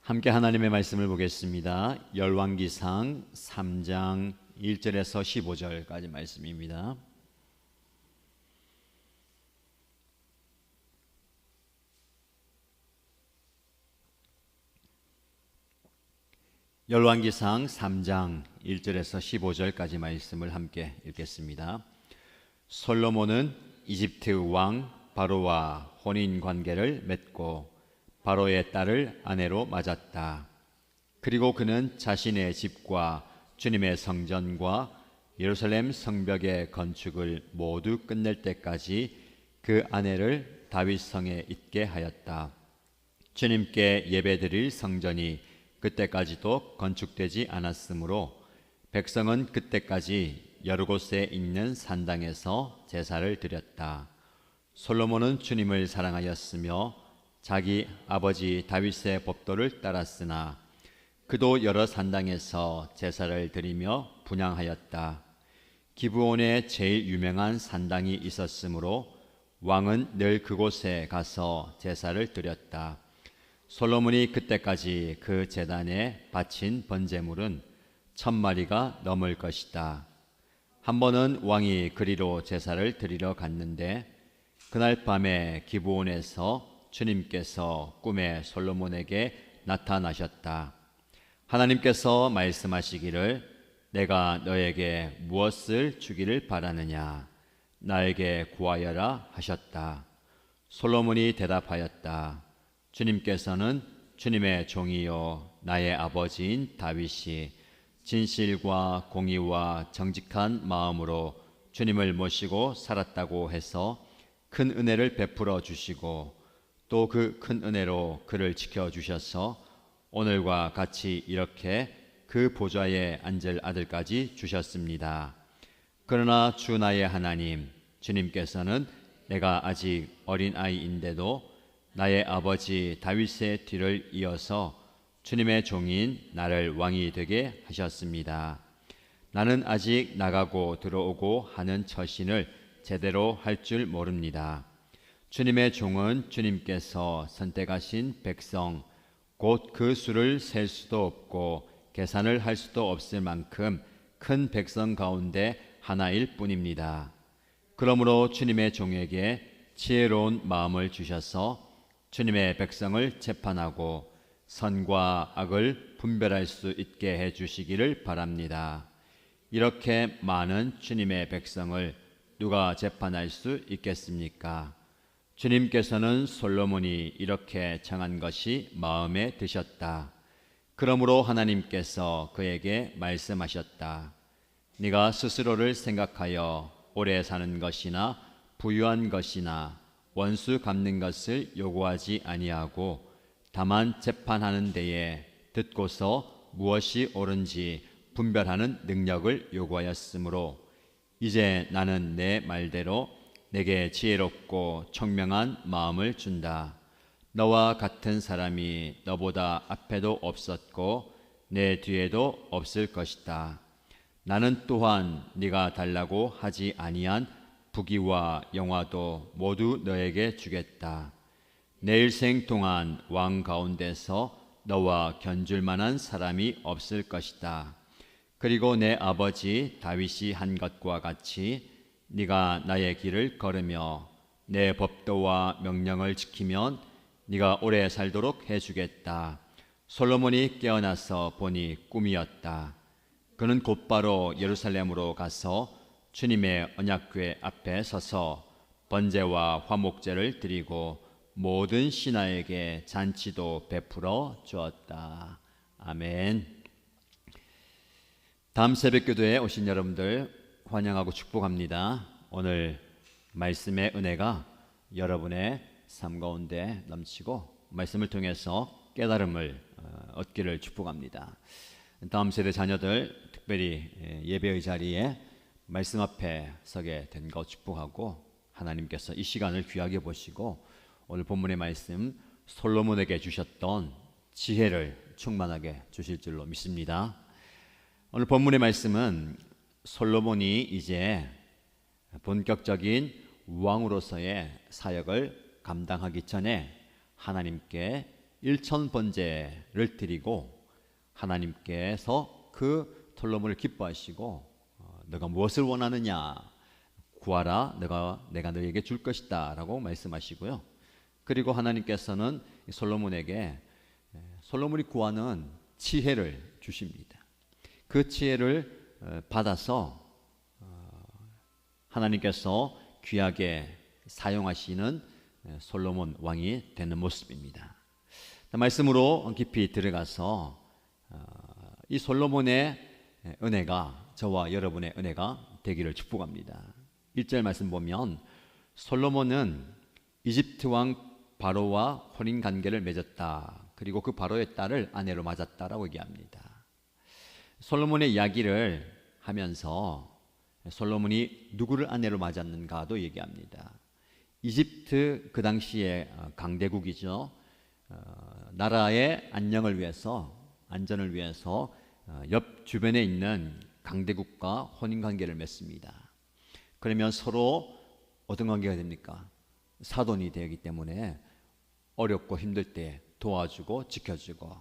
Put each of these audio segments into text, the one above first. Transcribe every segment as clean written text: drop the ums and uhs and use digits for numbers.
함께 하나님의 말씀을 보겠습니다. 열왕기상 3장 1절에서 15절까지 말씀입니다. 열왕기상 3장 1절에서 15절까지 말씀을 함께 읽겠습니다. 솔로몬은 이집트 왕 바로와 혼인 관계를 맺고 바로의 딸을 아내로 맞았다. 그리고 그는 자신의 집과 주님의 성전과 예루살렘 성벽의 건축을 모두 끝낼 때까지 그 아내를 다윗성에 있게 하였다. 주님께 예배드릴 성전이 그때까지도 건축되지 않았으므로 백성은 그때까지 여러 곳에 있는 산당에서 제사를 드렸다. 솔로몬은 주님을 사랑하였으며 자기 아버지 다윗의 법도를 따랐으나 그도 여러 산당에서 제사를 드리며 분향하였다. 기브온에 제일 유명한 산당이 있었으므로 왕은 늘 그곳에 가서 제사를 드렸다. 솔로몬이 그때까지 그 제단에 바친 번제물은 1000마리가 넘을 것이다. 한 번은 왕이 그리로 제사를 드리러 갔는데 그날 밤에 기브온에서 주님께서 꿈에 솔로몬에게 나타나셨다. 하나님께서 말씀하시기를 내가 너에게 무엇을 주기를 바라느냐 나에게 구하여라 하셨다. 솔로몬이 대답하였다. 주님께서는 주님의 종이요 나의 아버지인 다윗이 진실과 공의와 정직한 마음으로 주님을 모시고 살았다고 해서 큰 은혜를 베풀어 주시고 또 그 큰 은혜로 그를 지켜주셔서 오늘과 같이 이렇게 그 보좌에 앉을 아들까지 주셨습니다. 그러나 주 나의 하나님 주님께서는 내가 아직 어린아이인데도 나의 아버지 다윗의 뒤를 이어서 주님의 종인 나를 왕이 되게 하셨습니다. 나는 아직 나가고 들어오고 하는 처신을 제대로 할 줄 모릅니다. 주님의 종은 주님께서 선택하신 백성 곧 그 수를 셀 수도 없고 계산을 할 수도 없을 만큼 큰 백성 가운데 하나일 뿐입니다. 그러므로 주님의 종에게 지혜로운 마음을 주셔서 주님의 백성을 재판하고 선과 악을 분별할 수 있게 해 주시기를 바랍니다. 이렇게 많은 주님의 백성을 누가 재판할 수 있겠습니까? 주님께서는 솔로몬이 이렇게 정한 것이 마음에 드셨다. 그러므로 하나님께서 그에게 말씀하셨다. 네가 스스로를 생각하여 오래 사는 것이나 부유한 것이나 원수 갚는 것을 요구하지 아니하고 다만 재판하는 데에 듣고서 무엇이 옳은지 분별하는 능력을 요구하였으므로 이제 나는 내 말대로 내게 지혜롭고 총명한 마음을 준다. 너와 같은 사람이 너보다 앞에도 없었고 내 뒤에도 없을 것이다. 나는 또한 네가 달라고 하지 아니한 부귀와 영화도 모두 너에게 주겠다. 내 일생 동안 왕 가운데서 너와 견줄 만한 사람이 없을 것이다. 그리고 내 아버지 다윗이 한 것과 같이 네가 나의 길을 걸으며 내 법도와 명령을 지키면 네가 오래 살도록 해주겠다. 솔로몬이 깨어나서 보니 꿈이었다. 그는 곧바로 예루살렘으로 가서 주님의 언약궤 앞에 서서 번제와 화목제를 드리고 모든 신하에게 잔치도 베풀어 주었다. 아멘. 다음 새벽기도에 오신 여러분들 환영하고 축복합니다. 오늘 말씀의 은혜가 여러분의 삶 가운데 넘치고 말씀을 통해서 깨달음을 얻기를 축복합니다. 다음 세대 자녀들 특별히 예배의 자리에 말씀 앞에 서게 된 것 축복하고 하나님께서 이 시간을 귀하게 보시고 오늘 본문의 말씀 솔로몬에게 주셨던 지혜를 충만하게 주실 줄로 믿습니다. 오늘 본문의 말씀은 솔로몬이 이제 본격적인 왕으로서의 사역을 감당하기 전에 하나님께 일천번제를 드리고 하나님께서 그 솔로몬을 기뻐하시고 너가 무엇을 원하느냐 구하라 내가 너에게 줄 것이다 라고 말씀하시고요. 그리고 하나님께서는 솔로몬에게 솔로몬이 구하는 지혜를 주십니다. 그 지혜를 받아서 하나님께서 귀하게 사용하시는 솔로몬 왕이 되는 모습입니다. 말씀으로 깊이 들어가서 이 솔로몬의 은혜가 저와 여러분의 은혜가 되기를 축복합니다. 1절 말씀 보면 솔로몬은 이집트 왕 바로와 혼인 관계를 맺었다. 그리고 그 바로의 딸을 아내로 맞았다라고 얘기합니다. 솔로몬의 이야기를 하면서 솔로몬이 누구를 아내로 맞았는가도 얘기합니다. 이집트 그 당시에 강대국이죠. 나라의 안녕을 위해서 안전을 위해서 옆 주변에 있는 강대국과 혼인 관계를 맺습니다. 그러면 서로 어떤 관계가 됩니까? 사돈이 되기 때문에 어렵고 힘들 때 도와주고 지켜주고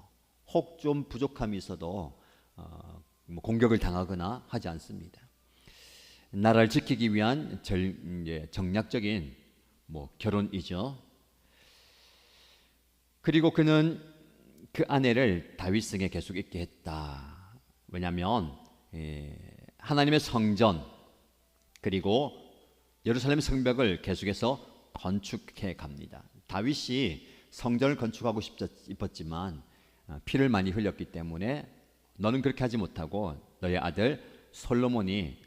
혹 좀 부족함이 있어도 공격을 당하거나 하지 않습니다. 나라를 지키기 위한 정략적인 결혼이죠. 그리고 그는 그 아내를 다윗성에 계속 있게 했다. 왜냐하면 하나님의 성전 그리고 예루살렘 성벽을 계속해서 건축해 갑니다. 다윗이 성전을 건축하고 싶었지만 피를 많이 흘렸기 때문에 너는 그렇게 하지 못하고 너의 아들 솔로몬이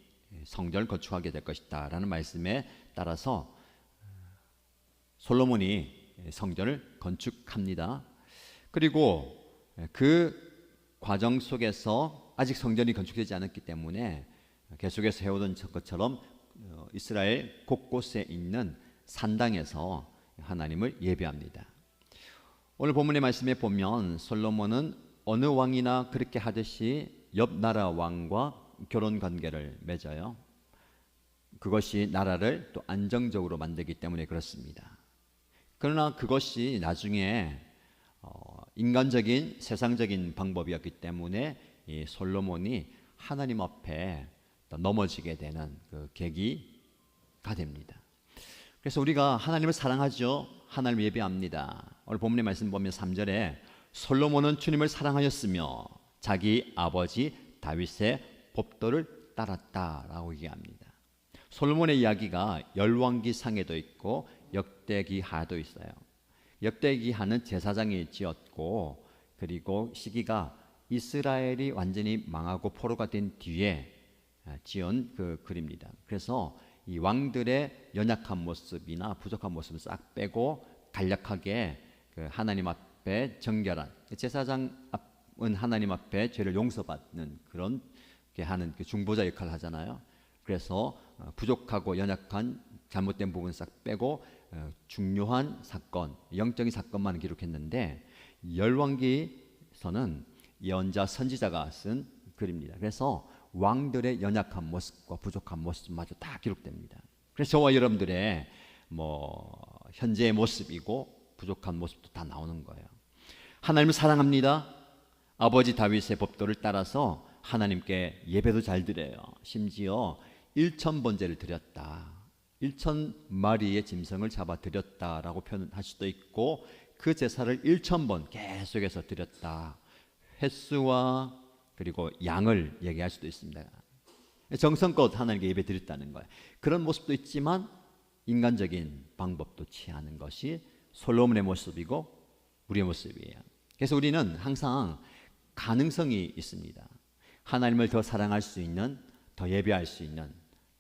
성전을 건축하게 될 것이다 라는 말씀에 따라서 솔로몬이 성전을 건축합니다. 그리고 그 과정 속에서 아직 성전이 건축되지 않았기 때문에 계속해서 해오던 것처럼 이스라엘 곳곳에 있는 산당에서 하나님을 예배합니다. 오늘 본문의 말씀에 보면 솔로몬은 어느 왕이나 그렇게 하듯이 옆 나라 왕과 결혼 관계를 맺어요. 그것이 나라를 또 안정적으로 만들기 때문에 그렇습니다. 그러나 그것이 나중에 인간적인 세상적인 방법이었기 때문에 이 솔로몬이 하나님 앞에 넘어지게 되는 그 계기가 됩니다. 그래서 우리가 하나님을 사랑하죠. 하나님을 예배합니다. 오늘 본문의 말씀 보면 3절에 솔로몬은 주님을 사랑하였으며 자기 아버지 다윗의 법도를 따랐다라고 얘기합니다. 솔로몬의 이야기가 열왕기상에도 있고 역대기하도 있어요. 역대기하는 제사장이 지었고 그리고 시기가 이스라엘이 완전히 망하고 포로가 된 뒤에 지은 그 글입니다. 그래서 이 왕들의 연약한 모습이나 부족한 모습을 싹 빼고 간략하게 그 하나님 앞에 정결한 제사장은 하나님 앞에 죄를 용서받는 그런 게 하는 그 중보자 역할을 하잖아요. 그래서 부족하고 연약한 잘못된 부분 싹 빼고 중요한 사건, 영적인 사건만 기록했는데 열왕기서는 예언자 선지자가 쓴 글입니다. 그래서 왕들의 연약한 모습과 부족한 모습마저 다 기록됩니다. 그래서 저와 여러분들의 현재의 모습이고 부족한 모습도 다 나오는 거예요. 하나님을 사랑합니다. 아버지 다윗의 법도를 따라서 하나님께 예배도 잘 드려요. 심지어 1000번제를 드렸다. 1000마리의 짐승을 잡아 드렸다라고 표현할 수도 있고 그 제사를 1000번 계속해서 드렸다. 횟수와 그리고 양을 얘기할 수도 있습니다. 정성껏 하나님께 예배 드렸다는 거예요. 그런 모습도 있지만 인간적인 방법도 취하는 것이 솔로몬의 모습이고 우리의 모습이에요. 그래서 우리는 항상 가능성이 있습니다. 하나님을 더 사랑할 수 있는, 더 예배할 수 있는,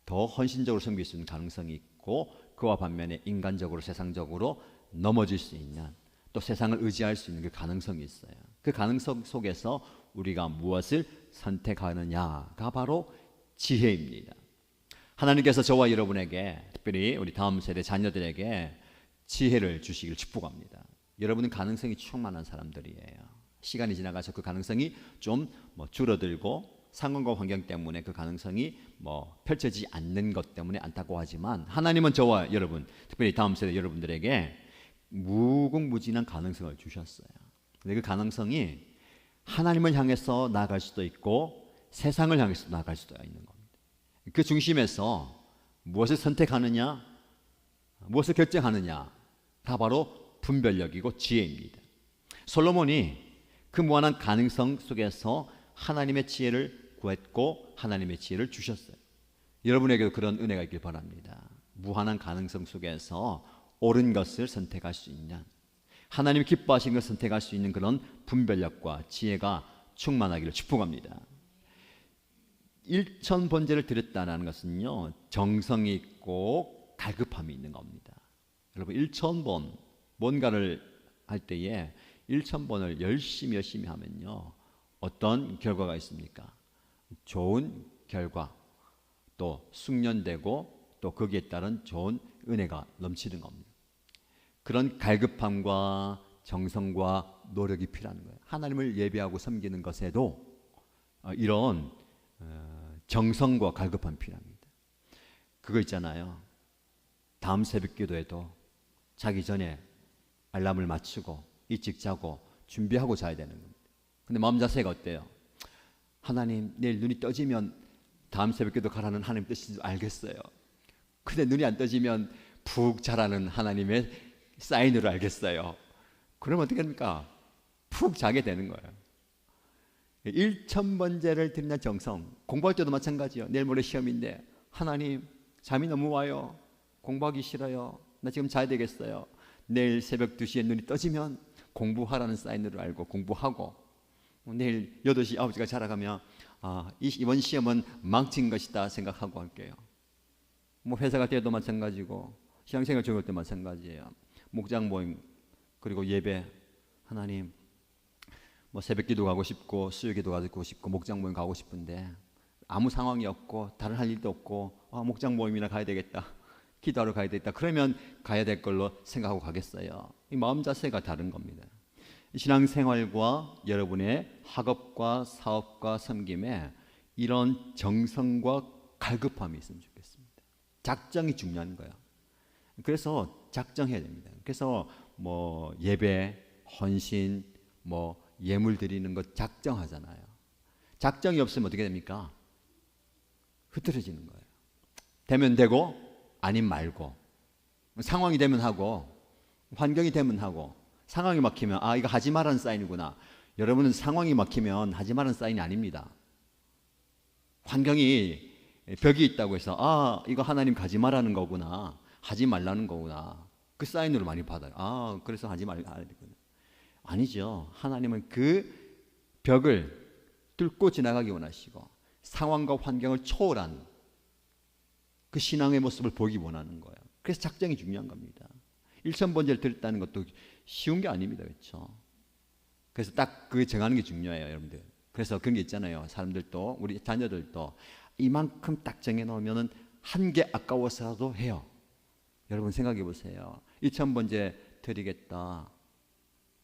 더 헌신적으로 섬길 수 있는 가능성이 있고 그와 반면에 인간적으로 세상적으로 넘어질 수 있는 또 세상을 의지할 수 있는 그 가능성이 있어요. 그 가능성 속에서 우리가 무엇을 선택하느냐가 바로 지혜입니다. 하나님께서 저와 여러분에게 특별히 우리 다음 세대 자녀들에게 지혜를 주시길 축복합니다. 여러분은 가능성이 충만한 사람들이에요. 시간이 지나가서 그 가능성이 좀 줄어들고 상황과 환경 때문에 그 가능성이 펼쳐지지 않는 것 때문에 안타까워하지만 하나님은 저와 여러분, 특별히 다음 세대 여러분들에게 무궁무진한 가능성을 주셨어요. 근데 그 가능성이 하나님을 향해서 나아갈 수도 있고 세상을 향해서 나아갈 수도 있는 겁니다. 그 중심에서 무엇을 선택하느냐, 무엇을 결정하느냐, 다 바로 분별력이고 지혜입니다. 솔로몬이 그 무한한 가능성 속에서 하나님의 지혜를 구했고 하나님의 지혜를 주셨어요. 여러분에게도 그런 은혜가 있길 바랍니다. 무한한 가능성 속에서 옳은 것을 선택할 수 있는, 하나님이 기뻐하시는 것을 선택할 수 있는 그런 분별력과 지혜가 충만하기를 축복합니다. 일천번제를 드렸다는 것은요, 정성이 있고 갈급함이 있는 겁니다. 여러분, 일천번 뭔가를 할 때에 1000번을 열심히 하면요, 어떤 결과가 있습니까? 좋은 결과, 또 숙련되고 또 거기에 따른 좋은 은혜가 넘치는 겁니다. 그런 갈급함과 정성과 노력이 필요한 거예요. 하나님을 예배하고 섬기는 것에도 이런 정성과 갈급함이 필요합니다. 그거 있잖아요. 다음 새벽 기도에도 자기 전에 알람을 맞추고 일찍 자고 준비하고 자야 되는 겁니다. 근데 마음 자세가 어때요? 하나님, 내일 눈이 떠지면 다음 새벽 기도 가라는 하나님 뜻인 줄 알겠어요. 근데 눈이 안 떠지면 푹 자라는 하나님의 사인으로 알겠어요. 그러면 어떻게 됩니까? 푹 자게 되는 거예요. 1000번제를 드리는 정성, 공부할 때도 마찬가지요. 내일 모레 시험인데 하나님, 잠이 너무 와요. 공부하기 싫어요. 나 지금 자야 되겠어요. 내일 새벽 2시에 눈이 떠지면 공부하라는 사인으로 알고 공부하고, 내일 8시, 9시가 자라가면 이번 시험은 망친 것이다 생각하고 할게요. 뭐 회사 갈 때도 마찬가지고 신앙생활 중일 때 마찬가지예요. 목장 모임 그리고 예배, 하나님, 뭐 새벽 기도 가고 싶고 수요 기도 가고 싶고 목장 모임 가고 싶은데 아무 상황이 없고 다른 할 일도 없고 목장 모임이나 가야 되겠다, 기도하러 가야 되겠다, 그러면 가야 될 걸로 생각하고 가겠어요. 이 마음 자세가 다른 겁니다. 신앙생활과 여러분의 학업과 사업과 섬김에 이런 정성과 갈급함이 있으면 좋겠습니다. 작정이 중요한 거예요. 그래서 작정해야 됩니다. 그래서 뭐 예배, 헌신, 뭐 예물 드리는 것 작정하잖아요. 작정이 없으면 어떻게 됩니까? 흐트러지는 거예요. 되면 되고 아님 말고, 상황이 되면 하고 환경이 되면 하고, 상황이 막히면 이거 하지 말라는 사인이구나. 여러분은 상황이 막히면 하지 말라는 사인이 아닙니다. 환경이 벽이 있다고 해서 이거 하나님 가지 말라는 거구나, 하지 말라는 거구나, 그 사인으로 많이 받아요. 그래서 하지 말아야 되구나. 아니죠. 하나님은 그 벽을 뚫고 지나가기 원하시고 상황과 환경을 초월한 그 신앙의 모습을 보기 원하는 거예요. 그래서 작정이 중요한 겁니다. 1000번제를 드렸다는 것도 쉬운 게 아닙니다. 그렇죠? 그래서 딱 그 정하는 게 중요해요, 여러분들. 그래서 그런 게 있잖아요. 사람들도, 우리 자녀들도 이만큼 딱 정해놓으면 한 개 아까워서라도 해요. 여러분 생각해 보세요. 1000번제 드리겠다.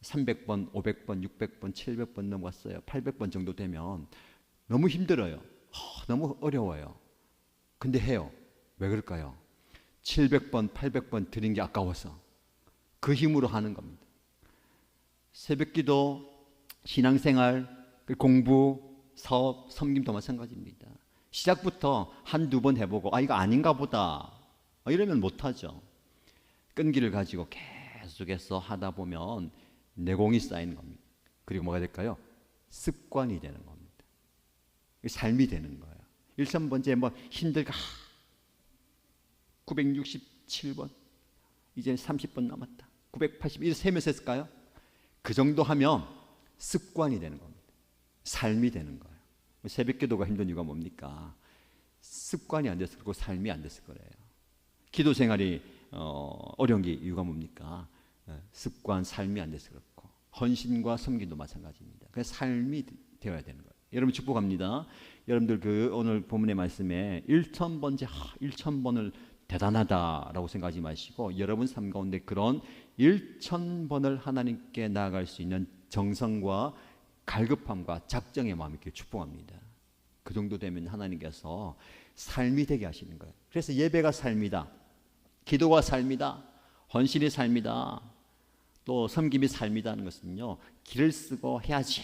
300번, 500번, 600번, 700번 넘어갔어요. 800번 정도 되면 너무 힘들어요. 너무 어려워요. 근데 해요. 왜 그럴까요? 700번, 800번 드린 게 아까워서 그 힘으로 하는 겁니다. 새벽기도, 신앙생활, 공부, 사업, 섬김도 마찬가지입니다. 시작부터 한두 번 해보고 이거 아닌가 보다 이러면 못하죠. 끈기를 가지고 계속해서 하다 보면 내공이 쌓이는 겁니다. 그리고 뭐가 될까요? 습관이 되는 겁니다. 삶이 되는 거예요. 1000번째 뭐 힘들까? 967번, 이제 30번 남았다. 980, 이렇게 세면서 했을까요? 그 정도 하면 습관이 되는 겁니다. 삶이 되는 거예요. 새벽 기도가 힘든 이유가 뭡니까? 습관이 안 됐을 거고 삶이 안 됐을 거예요. 기도 생활이 어려운 게 이유가 뭡니까? 습관, 삶이 안 됐을 거고, 헌신과 섬김도 마찬가지입니다. 그래서 삶이 되어야 되는 거예요. 여러분 축복합니다. 여러분들 그 오늘 본문의 말씀에 1000번째 1000번을 대단하다라고 생각하지 마시고 여러분 삶 가운데 그런 1000번을 하나님께 나아갈 수 있는 정성과 갈급함과 작정의 마음이 있기를 축복합니다. 그 정도 되면 하나님께서 삶이 되게 하시는 거예요. 그래서 예배가 삶이다, 기도가 삶이다, 헌신이 삶이다, 또 섬김이 삶이라는 것은요, 길을 쓰고 해야지,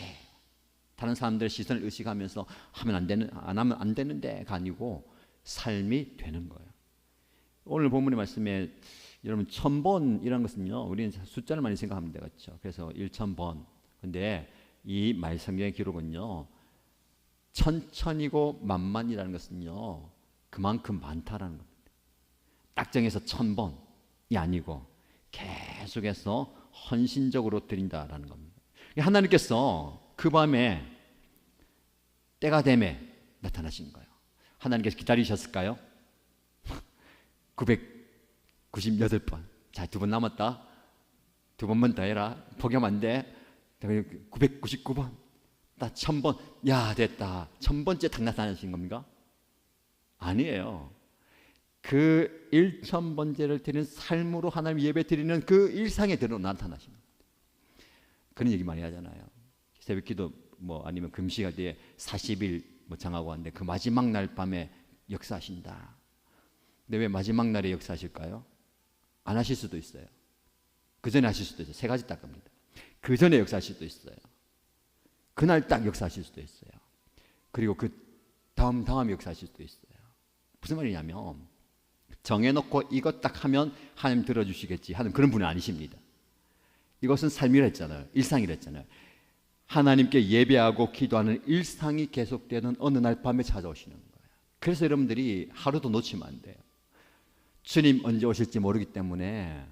다른 사람들의 시선을 의식하면서 안 하면 안 되는데가 아니고 삶이 되는 거예요. 오늘 본문의 말씀에 여러분 1000번이라는 것은요, 우리는 숫자를 많이 생각하면 되겠죠. 그래서 1000번. 근데 이 말씀의 기록은요, 천천이고 만만이라는 것은요, 그만큼 많다라는 겁니다. 딱 정해서 1000번이 아니고 계속해서 헌신적으로 드린다라는 겁니다. 하나님께서 그 밤에 때가 되매 나타나신 거예요. 하나님께서 기다리셨을까요? 998번. 자, 2번 남았다. 2번만 더 해라. 포기하면 안 돼. 999번. 나 1000번. 야, 됐다. 1000번째 딱 나타나신 겁니까? 아니에요. 그 1000번째를 드리는 삶으로 하나님 예배 드리는 그 일상에 들어 나타나신 겁니다. 그런 얘기 많이 하잖아요. 새벽기도 뭐 아니면 금식할 때 40일 뭐 정하고 하는데 그 마지막 날 밤에 역사하신다. 근데 왜 마지막 날에 역사하실까요? 안 하실 수도 있어요. 그 전에 하실 수도 있어요. 3가지 딱 겁니다. 그 전에 역사하실 수도 있어요. 그날 딱 역사하실 수도 있어요. 그리고 그 다음 역사하실 수도 있어요. 무슨 말이냐면 정해놓고 이것 딱 하면 하나님 들어주시겠지 하는 그런 분은 아니십니다. 이것은 삶이라 했잖아요. 일상이라 했잖아요. 하나님께 예배하고 기도하는 일상이 계속되는 어느 날 밤에 찾아오시는 거예요. 그래서 여러분들이 하루도 놓치면 안 돼요. 주님 언제 오실지 모르기 때문에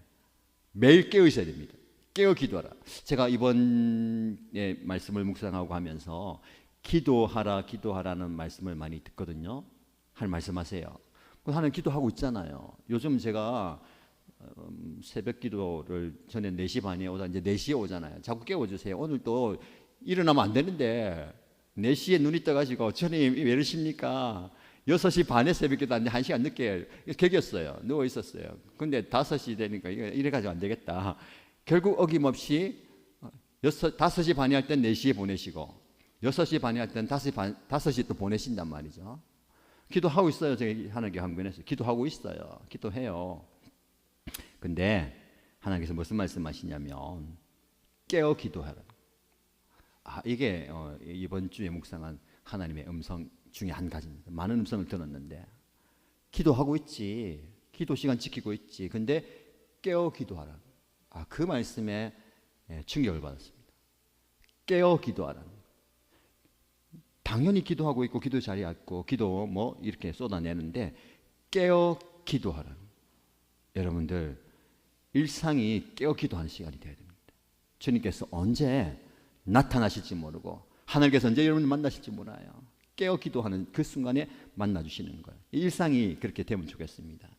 매일 깨어 있어야 됩니다. 깨어 기도하라. 제가 이번에 말씀을 묵상하고 하면서 기도하라는 말씀을 많이 듣거든요. 하나님 말씀하세요. 하나님 기도하고 있잖아요. 요즘 제가 새벽 기도를 전에 4시 반에 오다 이제 4시에 오잖아요. 자꾸 깨워주세요. 오늘 또 일어나면 안 되는데 4시에 눈이 떠가지고 주님 왜 이러십니까? 6시 반에 새벽 기도 하는데 1시간 늦게 개겼어요. 누워 있었어요. 근데 5시 되니까 이래가지고 안 되겠다. 결국 어김없이 5시 반에 할 땐 4시에 보내시고 6시 반에 할 땐 5시 또 보내신단 말이죠. 기도하고 있어요. 제가 하나님께 항변했어요. 기도하고 있어요. 기도해요. 근데 하나님께서 무슨 말씀하시냐면 깨어 기도하라. 이게 이번 주에 묵상한 하나님의 음성 중에 한 가지입니다. 많은 음성을 들었는데 기도하고 있지. 기도 시간 지키고 있지. 근데 깨어 기도하라. 그 말씀에 충격을 받았습니다. 깨어 기도하라. 당연히 기도하고 있고 기도 자리에 있고 기도 뭐 이렇게 쏟아내는데 깨어 기도하라. 여러분들 일상이 깨어 기도하는 시간이 되어야 됩니다. 주님께서 언제 나타나실지 모르고 하나님께서 언제 여러분을 만나실지 몰라요. 깨어 기도하는 그 순간에 만나주시는 거예요. 일상이 그렇게 되면 좋겠습니다.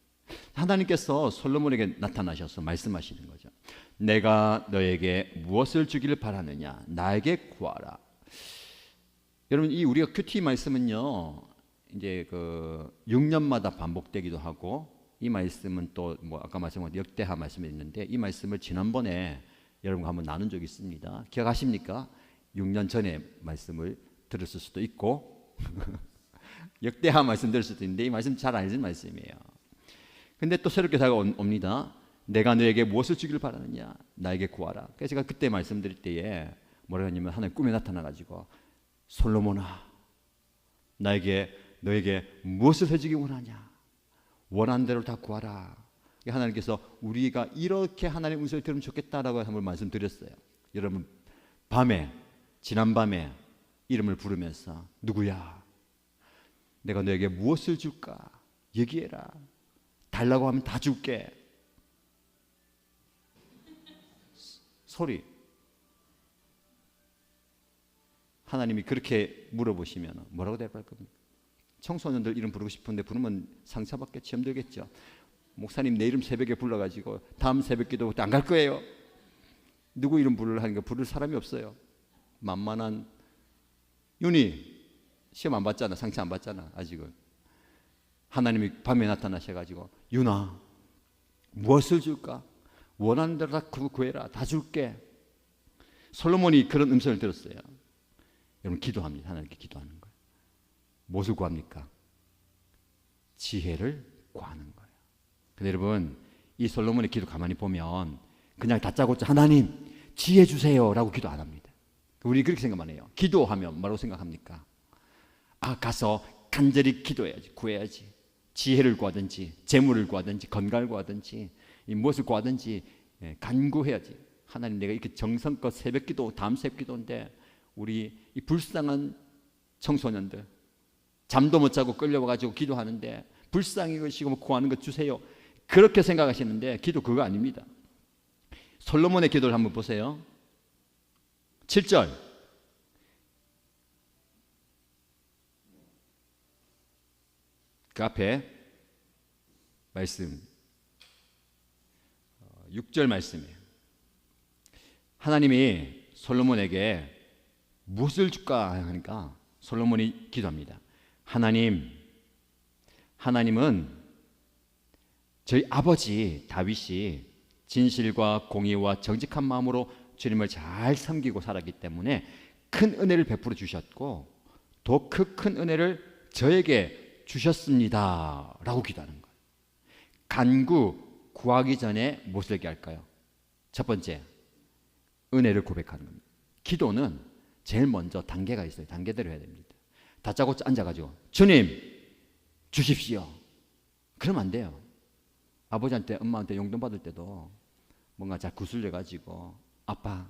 하나님께서 솔로몬에게 나타나셔서 말씀하시는 거죠. 내가 너에게 무엇을 주기를 바라느냐? 나에게 구하라. 여러분 이 우리가 큐티 말씀은요 이제 그 6년마다 반복되기도 하고 이 말씀은 또 뭐 아까 말씀한 역대하 말씀이 있는데 이 말씀을 지난번에 여러분과 한번 나눈 적이 있습니다. 기억하십니까? 6년 전에 말씀을 들었을 수도 있고 역대하 말씀 들을 수도 있는데 이 말씀 잘 알던 말씀이에요. 근데 또 새롭게 다가옵니다. 내가 너에게 무엇을 주기를 바라느냐? 나에게 구하라. 그래서 제가 그때 말씀드릴 때에 뭐라 했냐면 하나님 꿈에 나타나가지고 솔로몬아 너에게 무엇을 해주기 원하냐? 원하는 대로 다 구하라. 하나님께서 우리가 이렇게 하나님의 음성을 들으면 좋겠다라고 한번 말씀드렸어요. 여러분 지난밤에 이름을 부르면서 누구야? 내가 너에게 무엇을 줄까? 얘기해라. 달라고 하면 다 줄게. 소리. 하나님이 그렇게 물어보시면 뭐라고 대답할 겁니까? 청소년들 이름 부르고 싶은데 부르면 상처받겠지, 힘들겠죠. 목사님 내 이름 새벽에 불러가지고 다음 새벽 기도 안 갈 거예요. 누구 이름 부르려니까 부를 사람이 없어요. 만만한 윤희 시험 안 봤잖아. 상처 안 봤잖아. 아직은. 하나님이 밤에 나타나셔가지고 윤아 무엇을 줄까? 원하는 대로 다 구해라. 다 줄게. 솔로몬이 그런 음성을 들었어요. 여러분 기도합니다. 하나님께 기도하는 거예요. 무엇을 구합니까? 지혜를 구하는 거예요. 근데 여러분 이 솔로몬의 기도 가만히 보면 그냥 다짜고짜 하나님 지혜 주세요라고 기도 안 합니다. 우리 그렇게 생각만 해요. 기도하면 뭐라고 생각합니까? 가서 간절히 기도해야지, 구해야지. 지혜를 구하든지 재물을 구하든지 건강을 구하든지 무엇을 구하든지 간구해야지. 하나님, 내가 이렇게 정성껏 새벽기도, 다음 새벽기도인데 우리 이 불쌍한 청소년들 잠도 못 자고 끌려와가지고 기도하는데 불쌍히 여기시고 구하는 것 주세요. 그렇게 생각하시는데 기도 그거 아닙니다. 솔로몬의 기도를 한번 보세요. 7절. 그 앞에 말씀 6절 말씀이에요. 하나님이 솔로몬에게 무엇을 줄까 하니까 솔로몬이 기도합니다. 하나님은 저희 아버지 다윗이 진실과 공의와 정직한 마음으로 주님을 잘 섬기고 살았기 때문에 큰 은혜를 베풀어 주셨고 더 큰 은혜를 저에게 주셨습니다 라고 기도하는 거예요. 간구, 구하기 전에 무엇을 얘기할까요? 첫 번째, 은혜를 고백하는 겁니다. 기도는 제일 먼저 단계가 있어요. 단계대로 해야 됩니다. 다짜고짜 앉아가지고 주님 주십시오 그러면 안 돼요. 아버지한테 엄마한테 용돈 받을 때도 뭔가 잘 구슬려가지고 아빠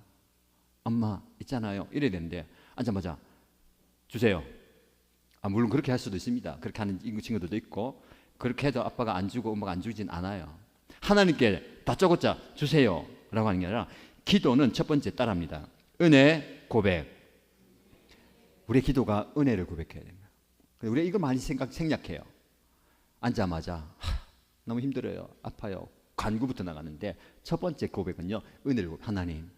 엄마 있잖아요 이래야 되는데 앉자마자 주세요. 물론 그렇게 할 수도 있습니다. 그렇게 하는 친구들도 있고 그렇게 해도 아빠가 안 주고 엄마가 안 주진 않아요. 하나님께 다짜고짜 주세요 라고 하는 게 아니라 기도는 첫 번째 따라합니다. 은혜 고백. 우리의 기도가 은혜를 고백해야 됩니다. 우리가 이거 많이 생략해요. 앉자마자 너무 힘들어요, 아파요, 간구부터 나가는데 첫 번째 고백은요, 은혜를 고백. 하나님,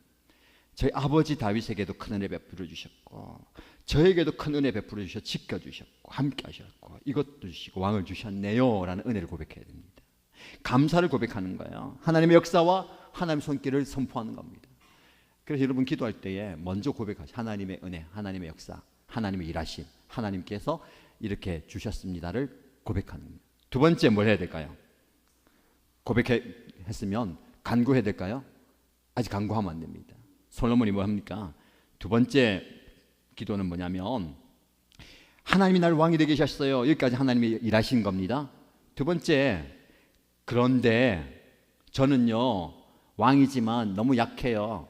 저희 아버지 다윗에게도 큰 은혜 베풀어 주셨고 저에게도 큰 은혜 베풀어 주셔 지켜주셨고 함께 하셨고 이것도 주시고 왕을 주셨네요 라는 은혜를 고백해야 됩니다. 감사를 고백하는 거예요. 하나님의 역사와 하나님의 손길을 선포하는 겁니다. 그래서 여러분 기도할 때에 먼저 고백하시죠. 하나님의 은혜, 하나님의 역사, 하나님의 일하심, 하나님께서 이렇게 주셨습니다를 고백하는 겁니다. 두 번째 뭘 해야 될까요? 고백했으면 간구해야 될까요? 아직 간구하면 안 됩니다. 솔로몬이 뭐 합니까? 두 번째 기도는 뭐냐면 하나님이 나를 왕이 되게 하셨어요. 여기까지 하나님이 일하신 겁니다. 두 번째, 그런데 저는요 왕이지만 너무 약해요.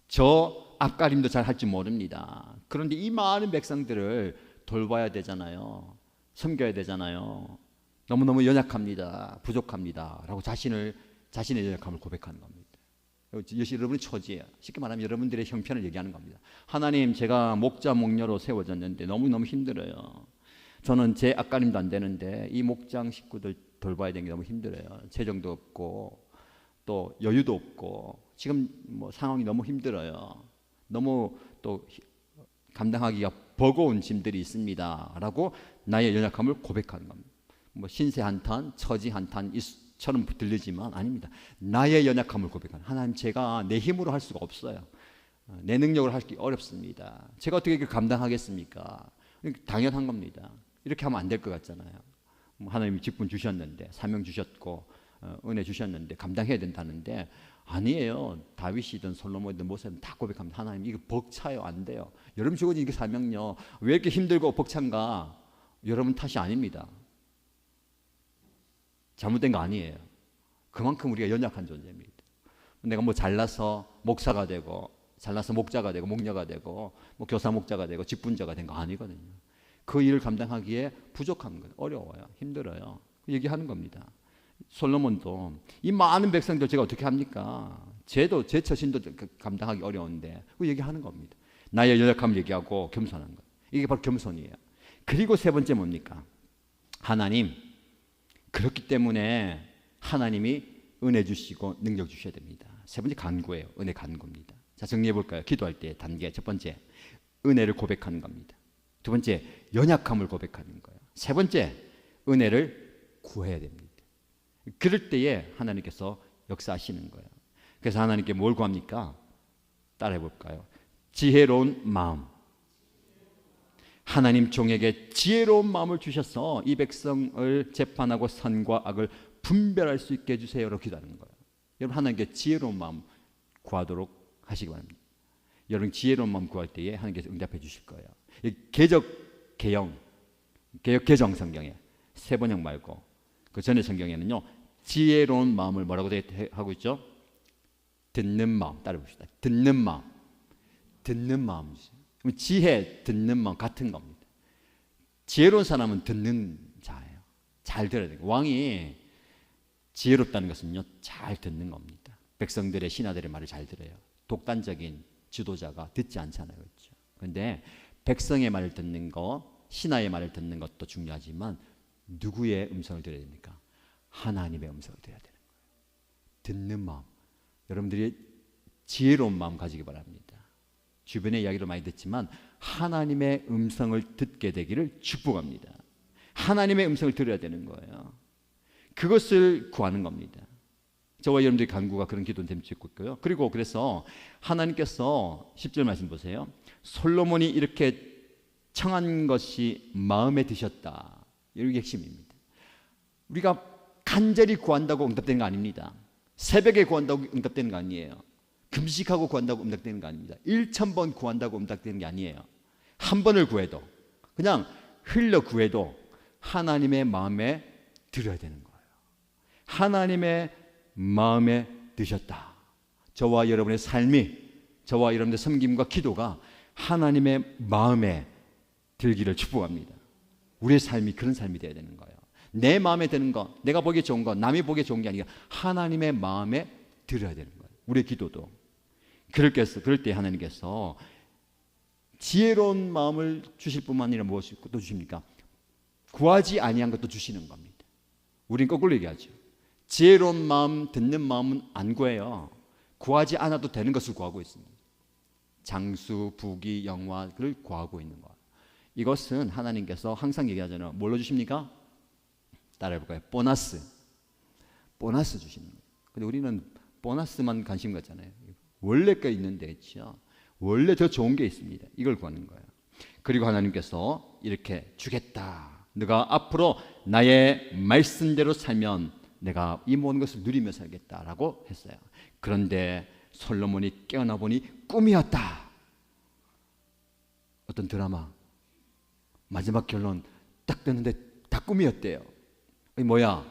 저 앞가림도 잘 할 줄 모릅니다. 그런데 이 많은 백성들을 돌봐야 되잖아요. 섬겨야 되잖아요. 너무너무 연약합니다. 부족합니다 라고 자신의 연약함을 고백하는 겁니다. 이것이 여러분의 처지예요. 쉽게 말하면 여러분들의 형편을 얘기하는 겁니다. 하나님, 제가 목자 목녀로 세워졌는데 너무너무 힘들어요. 저는 제 앞가림도 안 되는데 이 목장 식구들 돌봐야 되는 게 너무 힘들어요. 재정도 없고 또 여유도 없고 지금 뭐 상황이 너무 힘들어요. 너무 또 감당하기가 버거운 짐들이 있습니다 라고 나의 연약함을 고백하는 겁니다. 뭐 신세 한탄, 처지 한탄처럼 들리지만 아닙니다. 나의 연약함을 고백하는. 하나님, 제가 내 힘으로 할 수가 없어요. 내 능력으로 하기 어렵습니다. 제가 어떻게 이걸 감당하겠습니까? 당연한 겁니다. 이렇게 하면 안 될 것 같잖아요. 하나님이 직분 주셨는데, 사명 주셨고 은혜 주셨는데 감당해야 된다는데 아니에요. 다윗이든 솔로몬이든 모세든 다 고백합니다. 하나님, 이거 벅차요. 안 돼요. 여러분 주어진 이게 사명요, 왜 이렇게 힘들고 벅찬가? 여러분 탓이 아닙니다. 잘못된 거 아니에요. 그만큼 우리가 연약한 존재입니다. 내가 뭐 잘나서 목사가 되고 잘나서 목자가 되고 목녀가 되고 뭐 교사 목자가 되고 직분자가 된 거 아니거든요. 그 일을 감당하기에 부족한 거예요. 어려워요. 힘들어요. 얘기하는 겁니다. 솔로몬도 이 많은 백성들 제가 어떻게 합니까? 제 처신도 감당하기 어려운데 그 얘기하는 겁니다. 나의 연약함을 얘기하고 겸손한 거예요. 이게 바로 겸손이에요. 그리고 세 번째 뭡니까? 하나님, 그렇기 때문에 하나님이 은혜 주시고 능력 주셔야 됩니다. 세 번째 간구예요. 은혜 간구입니다. 자, 정리해 볼까요? 기도할 때 단계 첫 번째, 은혜를 고백하는 겁니다. 두 번째, 연약함을 고백하는 거예요. 세 번째, 은혜를 구해야 됩니다. 그럴 때에 하나님께서 역사하시는 거예요. 그래서 하나님께 뭘 구합니까? 따라해 볼까요? 지혜로운 마음. 하나님 종에게 지혜로운 마음을 주셔서 이 백성을 재판하고 선과 악을 분별할 수 있게 해주세요라고 기도하는 거예요. 여러분 하나님께 지혜로운 마음 구하도록 하시기 바랍니다. 여러분 지혜로운 마음 구할 때에 하나님께서 응답해 주실 거예요. 개정 성경에 세 번역 말고 그 전에 성경에는요 지혜로운 마음을 뭐라고 하고 있죠? 듣는 마음. 따라 봅시다. 듣는 마음. 듣는 마음이죠. 지혜, 듣는 마음 같은 겁니다. 지혜로운 사람은 듣는 자예요. 잘 들어야 돼요. 왕이 지혜롭다는 것은요 잘 듣는 겁니다. 백성들의 신하들의 말을 잘 들어요. 독단적인 지도자가 듣지 않잖아요. 그렇죠? 그런데 백성의 말을 듣는 것, 신하의 말을 듣는 것도 중요하지만 누구의 음성을 들어야 됩니까? 하나님의 음성을 들어야 되는 거예요. 듣는 마음. 여러분들이 지혜로운 마음 가지기 바랍니다. 주변의 이야기를 많이 듣지만 하나님의 음성을 듣게 되기를 축복합니다. 하나님의 음성을 들어야 되는 거예요. 그것을 구하는 겁니다. 저와 여러분들의 간구가 그런 기도는 됨치고 있고요. 그리고 그래서 하나님께서 10절 말씀 보세요. 솔로몬이 이렇게 청한 것이 마음에 드셨다. 이게 핵심입니다. 우리가 간절히 구한다고 응답되는 거 아닙니다. 새벽에 구한다고 응답되는 거 아니에요. 금식하고 구한다고 응답되는 거 아닙니다. 1000번 구한다고 응답되는 게 아니에요. 한 번을 구해도 그냥 흘러 구해도 하나님의 마음에 들어야 되는 거예요. 하나님의 마음에 드셨다. 저와 여러분의 삶이, 저와 여러분의 섬김과 기도가 하나님의 마음에 들기를 축복합니다. 우리의 삶이 그런 삶이 되어야 되는 거예요. 내 마음에 드는 거, 내가 보기에 좋은 거, 남이 보기에 좋은 게 아니라 하나님의 마음에 들어야 되는 거예요. 우리의 기도도. 그럴 때 하나님께서 지혜로운 마음을 주실 뿐만 아니라 무엇을 또 주십니까? 구하지 아니한 것도 주시는 겁니다. 우린 거꾸로 얘기하죠. 지혜로운 마음, 듣는 마음은 안 구해요. 구하지 않아도 되는 것을 구하고 있습니다. 장수, 부귀, 영화를 구하고 있는 거예요. 이것은 하나님께서 항상 얘기하잖아요. 뭘로 주십니까? 따라해볼까요? 보너스 주시는 거예요. 근데 우리는 보너스만 관심 갖잖아요. 원래 게 있는데, 그렇죠? 원래 더 좋은 게 있습니다. 이걸 구하는 거예요. 그리고 하나님께서 이렇게 주겠다. 네가 앞으로 나의 말씀대로 살면 내가 이 모든 것을 누리며 살겠다라고 했어요. 그런데 솔로몬이 깨어나 보니 꿈이었다. 어떤 드라마 마지막 결론 딱 됐는데 다 꿈이었대요. 이게 뭐야?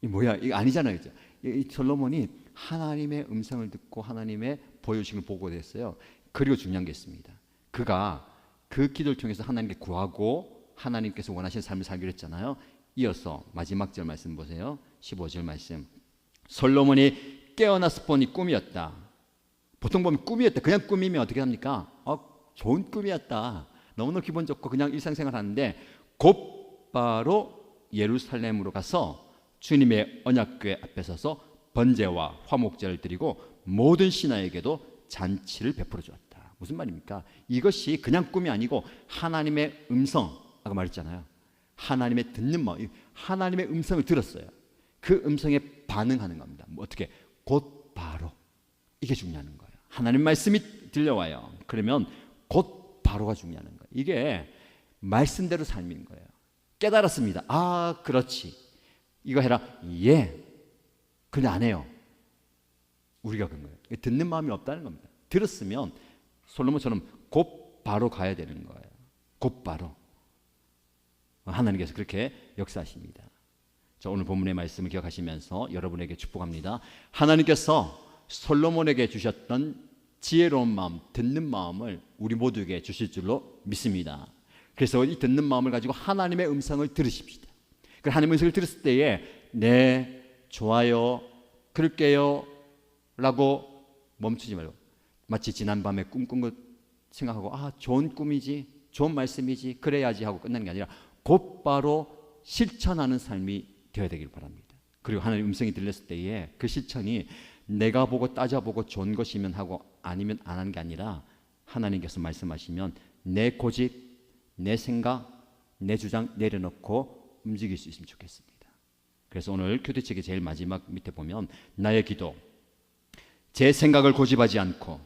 이거 아니잖아요. 그죠? 이 솔로몬이 하나님의 음성을 듣고 하나님의 보여주심을 보고 됐어요. 그리고 중요한 게 있습니다. 그가 그 기도를 통해서 하나님께 구하고 하나님께서 원하시는 삶을 살기로 했잖아요. 이어서 마지막 절 말씀 보세요. 15절 말씀. 솔로몬이 깨어나서 보니 꿈이었다. 보통 보면 꿈이었다. 그냥 꿈이면 어떻게 합니까? 좋은 꿈이었다. 너무너무 기분 좋고 그냥 일상생활 하는데 곧바로 예루살렘으로 가서 주님의 언약궤 앞에 서서 번제와 화목제를 드리고 모든 신하에게도 잔치를 베풀어 주었다. 무슨 말입니까? 이것이 그냥 꿈이 아니고 하나님의 음성, 아까 말했잖아요. 하나님의 듣는 마음, 하나님의 음성을 들었어요. 그 음성에 반응하는 겁니다. 어떻게? 곧바로. 이게 중요한 거예요. 하나님 말씀이 들려와요. 그러면 곧바로가 중요한 거예요. 이게 말씀대로 삶인 거예요. 깨달았습니다. 그렇지. 이거 해라. 예. 근데 안 해요. 우리가 그런 거예요. 듣는 마음이 없다는 겁니다. 들었으면 솔로몬처럼 곧바로 가야 되는 거예요. 곧바로. 하나님께서 그렇게 역사하십니다. 자, 오늘 본문의 말씀을 기억하시면서 여러분에게 축복합니다. 하나님께서 솔로몬에게 주셨던 지혜로운 마음, 듣는 마음을 우리 모두에게 주실 줄로 믿습니다. 그래서 이 듣는 마음을 가지고 하나님의 음성을 들으십시다. 그 하나님의 음성을 들었을 때에 네, 좋아요, 그럴게요 라고 멈추지 말고 마치 지난밤에 꿈꾼 것 생각하고 좋은 꿈이지, 좋은 말씀이지, 그래야지 하고 끝나는 게 아니라 곧바로 실천하는 삶이 되어야 되길 바랍니다. 그리고 하나님의 음성이 들렸을 때에 그 실천이 내가 보고 따져보고 좋은 것이면 하고 아니면 안 하는 게 아니라 하나님께서 말씀하시면 내 고집, 내 생각, 내 주장 내려놓고 움직일 수 있으면 좋겠습니다. 그래서 오늘 교대책의 제일 마지막 밑에 보면 나의 기도, 제 생각을 고집하지 않고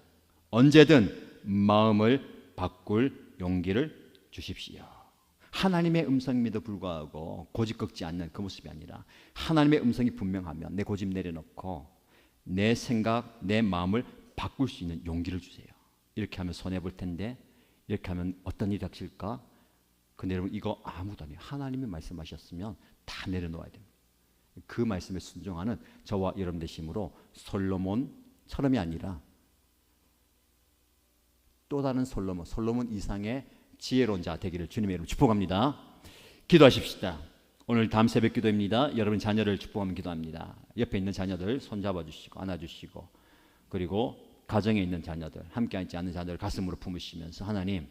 언제든 마음을 바꿀 용기를 주십시오. 하나님의 음성임에도 불구하고 고집 꺾지 않는 그 모습이 아니라 하나님의 음성이 분명하면 내 고집 내려놓고 내 생각, 내 마음을 바꿀 수 있는 용기를 주세요. 이렇게 하면 손해볼 텐데 이렇게 하면 어떤 일이 닥칠까? 근데 여러분 이거 아무도 아니에요. 하나님이 말씀하셨으면 다 내려놓아야 됩니다. 그 말씀에 순종하는 저와 여러분 되심으로 솔로몬처럼이 아니라 또 다른 솔로몬 이상의 지혜로운 자 되기를 주님의 이름으로 축복합니다. 기도하십시다. 오늘 다음 새벽 기도입니다. 여러분 자녀를 축복하면 기도합니다. 옆에 있는 자녀들 손잡아 주시고 안아주시고, 그리고 가정에 있는 자녀들, 함께 앉지 않는 자녀들 가슴으로 품으시면서, 하나님,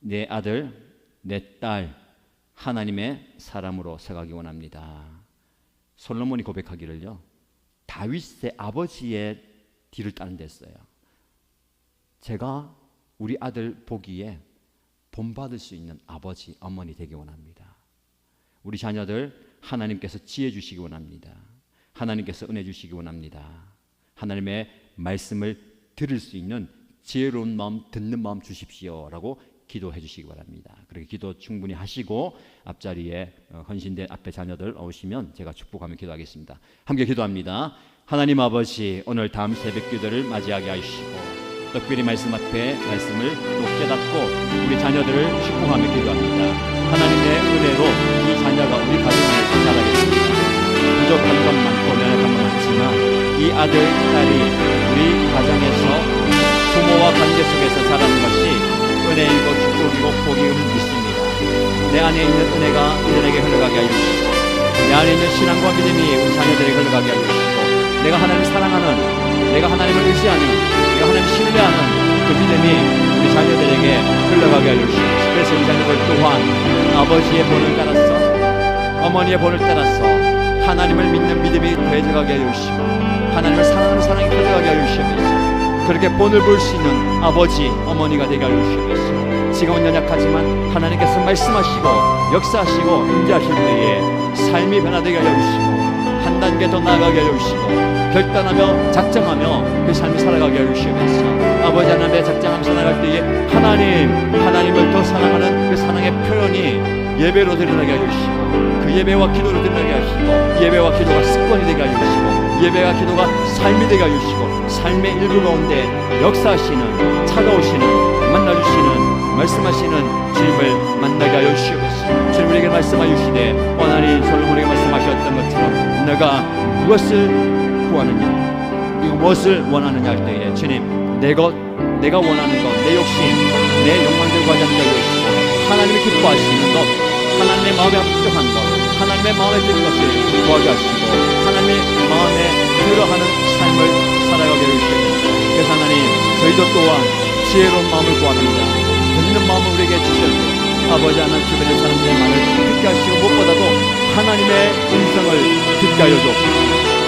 내 아들, 내 딸 하나님의 사람으로 서가기 원합니다. 솔로몬이 고백하기를요, 다윗의 아버지의 뒤를 따른 데 했어요. 제가 우리 아들 보기에 본받을 수 있는 아버지, 어머니 되기 원합니다. 우리 자녀들 하나님께서 지혜 주시기 원합니다. 하나님께서 은혜 주시기 원합니다. 하나님의 말씀을 들을 수 있는 지혜로운 마음, 듣는 마음 주십시오 라고 기도해 주시기 바랍니다. 그렇게 기도 충분히 하시고 앞자리에 헌신된 앞에 자녀들 오시면 제가 축복하며 기도하겠습니다. 함께 기도합니다. 하나님 아버지, 오늘 다음 새벽 기도를 맞이하게 하시고 특별히 말씀 앞에 말씀을 또 깨닫고 우리 자녀들을 축복하며 기도합니다. 하나님의 은혜로 이 자녀가 우리 가정 안에서 자라겠습니다. 부족한 것 많고 연약한 것 많지만 이 아들, 딸이 우리 가정에서 부모와 관계 속에서 자라는 것이 은혜이고 축복이고 복임을 믿습니다. 내 안에 있는 은혜가 이들에게 흘러가게 하여 주시고, 내 안에 있는 신앙과 믿음이 우리 자녀들에게 흘러가게 하여 주시고, 내가 하나님을 사랑하는, 내가 하나님을 의지하는, 내가 하나님을 신뢰하는 그 믿음이 우리 자녀들에게 흘러가게 하여 주시고, 그래서 우리 자녀들 또한 아버지의 본을 따라서, 어머니의 본을 따라서 하나님을 믿는 믿음이 더해져가게 하여 주시고, 하나님을 사랑하는 사랑이 커져가게 하여 주시면서 그렇게 본을 볼 수 있는 아버지, 어머니가 되게 하여 주시면서 지금은 연약하지만 하나님께서 말씀하시고 역사하시고 임재하실 때에 삶이 변화되게 하여 주시고 한 단계 더 나아가게 하여 주시고 결단하며 작정하며 그 삶을 살아가게 하여 주시면서 아버지 하나님의 작정하면서 나갈 때에 하나님을 더 사랑하는 그 사랑의 표현이 예배로 드러나게 하여 주시고, 그 예배와 기도로 드러나게 하시고, 예배와 기도가 습관이 되게 하여 주시고, 예배와 기도가 삶이 되게 하여 주시고, 삶의 일부 가운데 역사하시는, 찾아오시는, 만나주시는, 말씀하시는 주님을 만나게 하여 주시옵소서. 주님 우리에게 말씀하여 주시되 하나님 솔로몬에게 말씀하셨던 것처럼 내가 무엇을 구하느냐, 이거 무엇을 원하느냐 할 때에 주님 내가 원하는 것, 내 욕심, 내 욕망대로 가지 않게 하여 주시고, 하나님이 기뻐하시는 것, 하나님의 마음에 합격한 것, 하나님의 마음에 드는 것을 구하게 하시고 하나님의 마음에 들어하는 삶을 살아가게 해주시옵소서. 그래서 하나님, 저희도 또한 지혜로운 마음을 구합니다. 듣는 마음을 우리에게 주셔서 아버지 하나님 주변의 사람들의 말을 듣게 하시고 무엇보다도 하나님의 음성을 듣게 하여 주옵소서.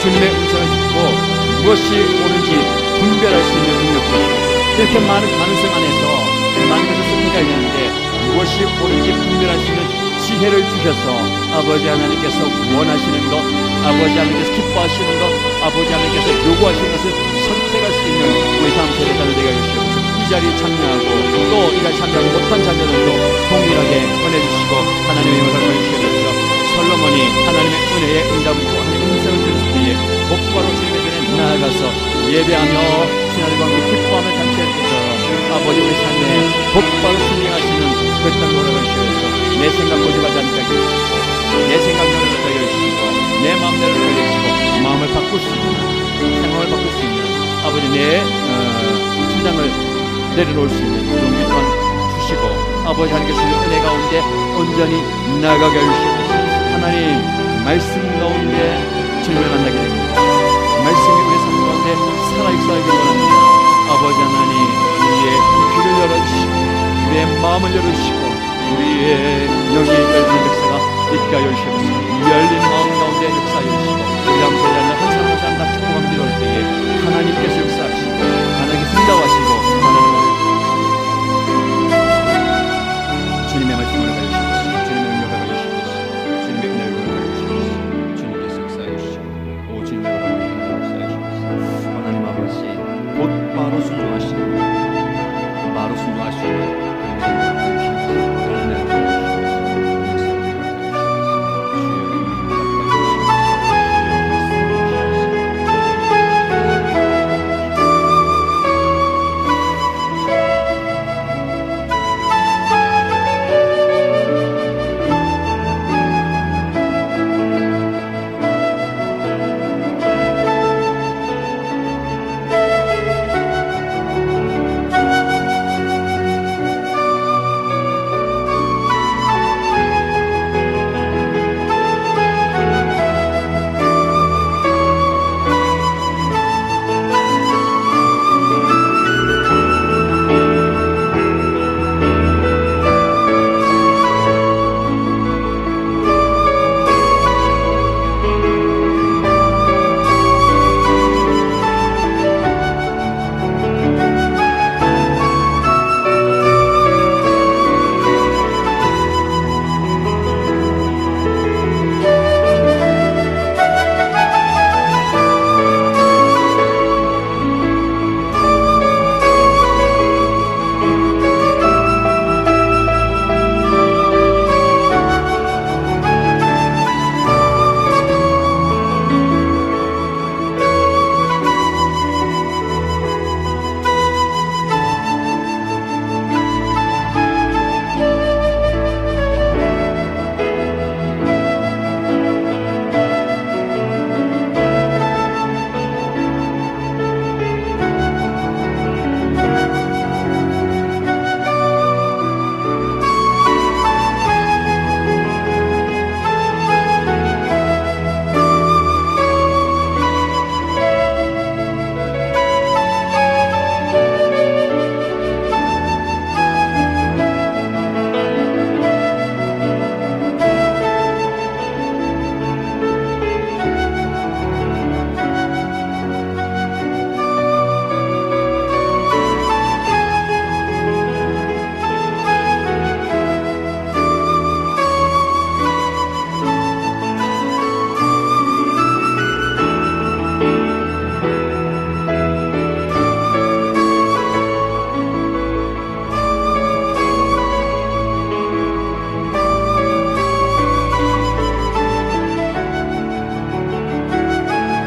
주님의 음성을 듣고 무엇이 옳은지 분별할 수 있는 능력 주옵소서. 이렇게 많은 가능성 안에서 많은 것을 선택해야 되는데 무엇이 옳은지 분별할 수 있는 지혜를 주셔서 아버지 하나님께서 원하시는 것, 아버지 하나님께서 기뻐하시는 것, 아버지 하나님께서 요구하시는 것을 선택할 수 있는 우리 다음 세대 자녀 되게 해주시옵소서. 이 자리에 참여하고 또 이 자리에 참여하지 못한 자녀들도 동일하게 은혜 주시고 하나님의 힘을 허락해 주시옵소서. 솔로몬이 하나님의 은혜에 응답을 듣고 하나님의 음성을 들을 때에 곧바로 주님의 전에 나아가서 예배하며 신하들과 함께 기뻐하며 잔치할 때서 아버지 우리 삶에 곧바로 순응하시는 그 땅을 허락해 주시옵소서. 내 생각 고집하지 않게 해주시고, 내 생각 열어놓게 해주시고, 내 마음대로 해주시고, 마음을 바꿀 수 있는, 생각을 바꿀 수 있는 아버지 내 주장을 내려놓을 수 있는 용기 또한 주시고, 아버지 하나님께서 은혜 가운데 온전히 나아가게 해주시옵소서. 하나님 말씀 가운데 주님을 만나게 됩니다. 말씀이 우리 삶 가운데 살아 역사하기 원합니다. 아버지 하나님 우리의 귀를 열어주시고 우리의 마음을 열어주시고 우리의 영이 열린 역사가 있게 하여 주시옵소서. 열린 마음 가운데 역사하여 주시고 우리 다음 세대는 한 사람 한 사람 다 축복하며 기도할 때에 하나님께서 역사하시고 하나님께서 응답하시고 주님의 말씀을 가르치옵소서. 주님의 능력을 가르치옵소서. 주님의 은혜를 가르치옵소서. 주님께서 역사하여 주시고 오 주님의 은혜를 역사하여 주시옵소서. 하나님 아버지 곧바로 순종하시고 바로 순종하시고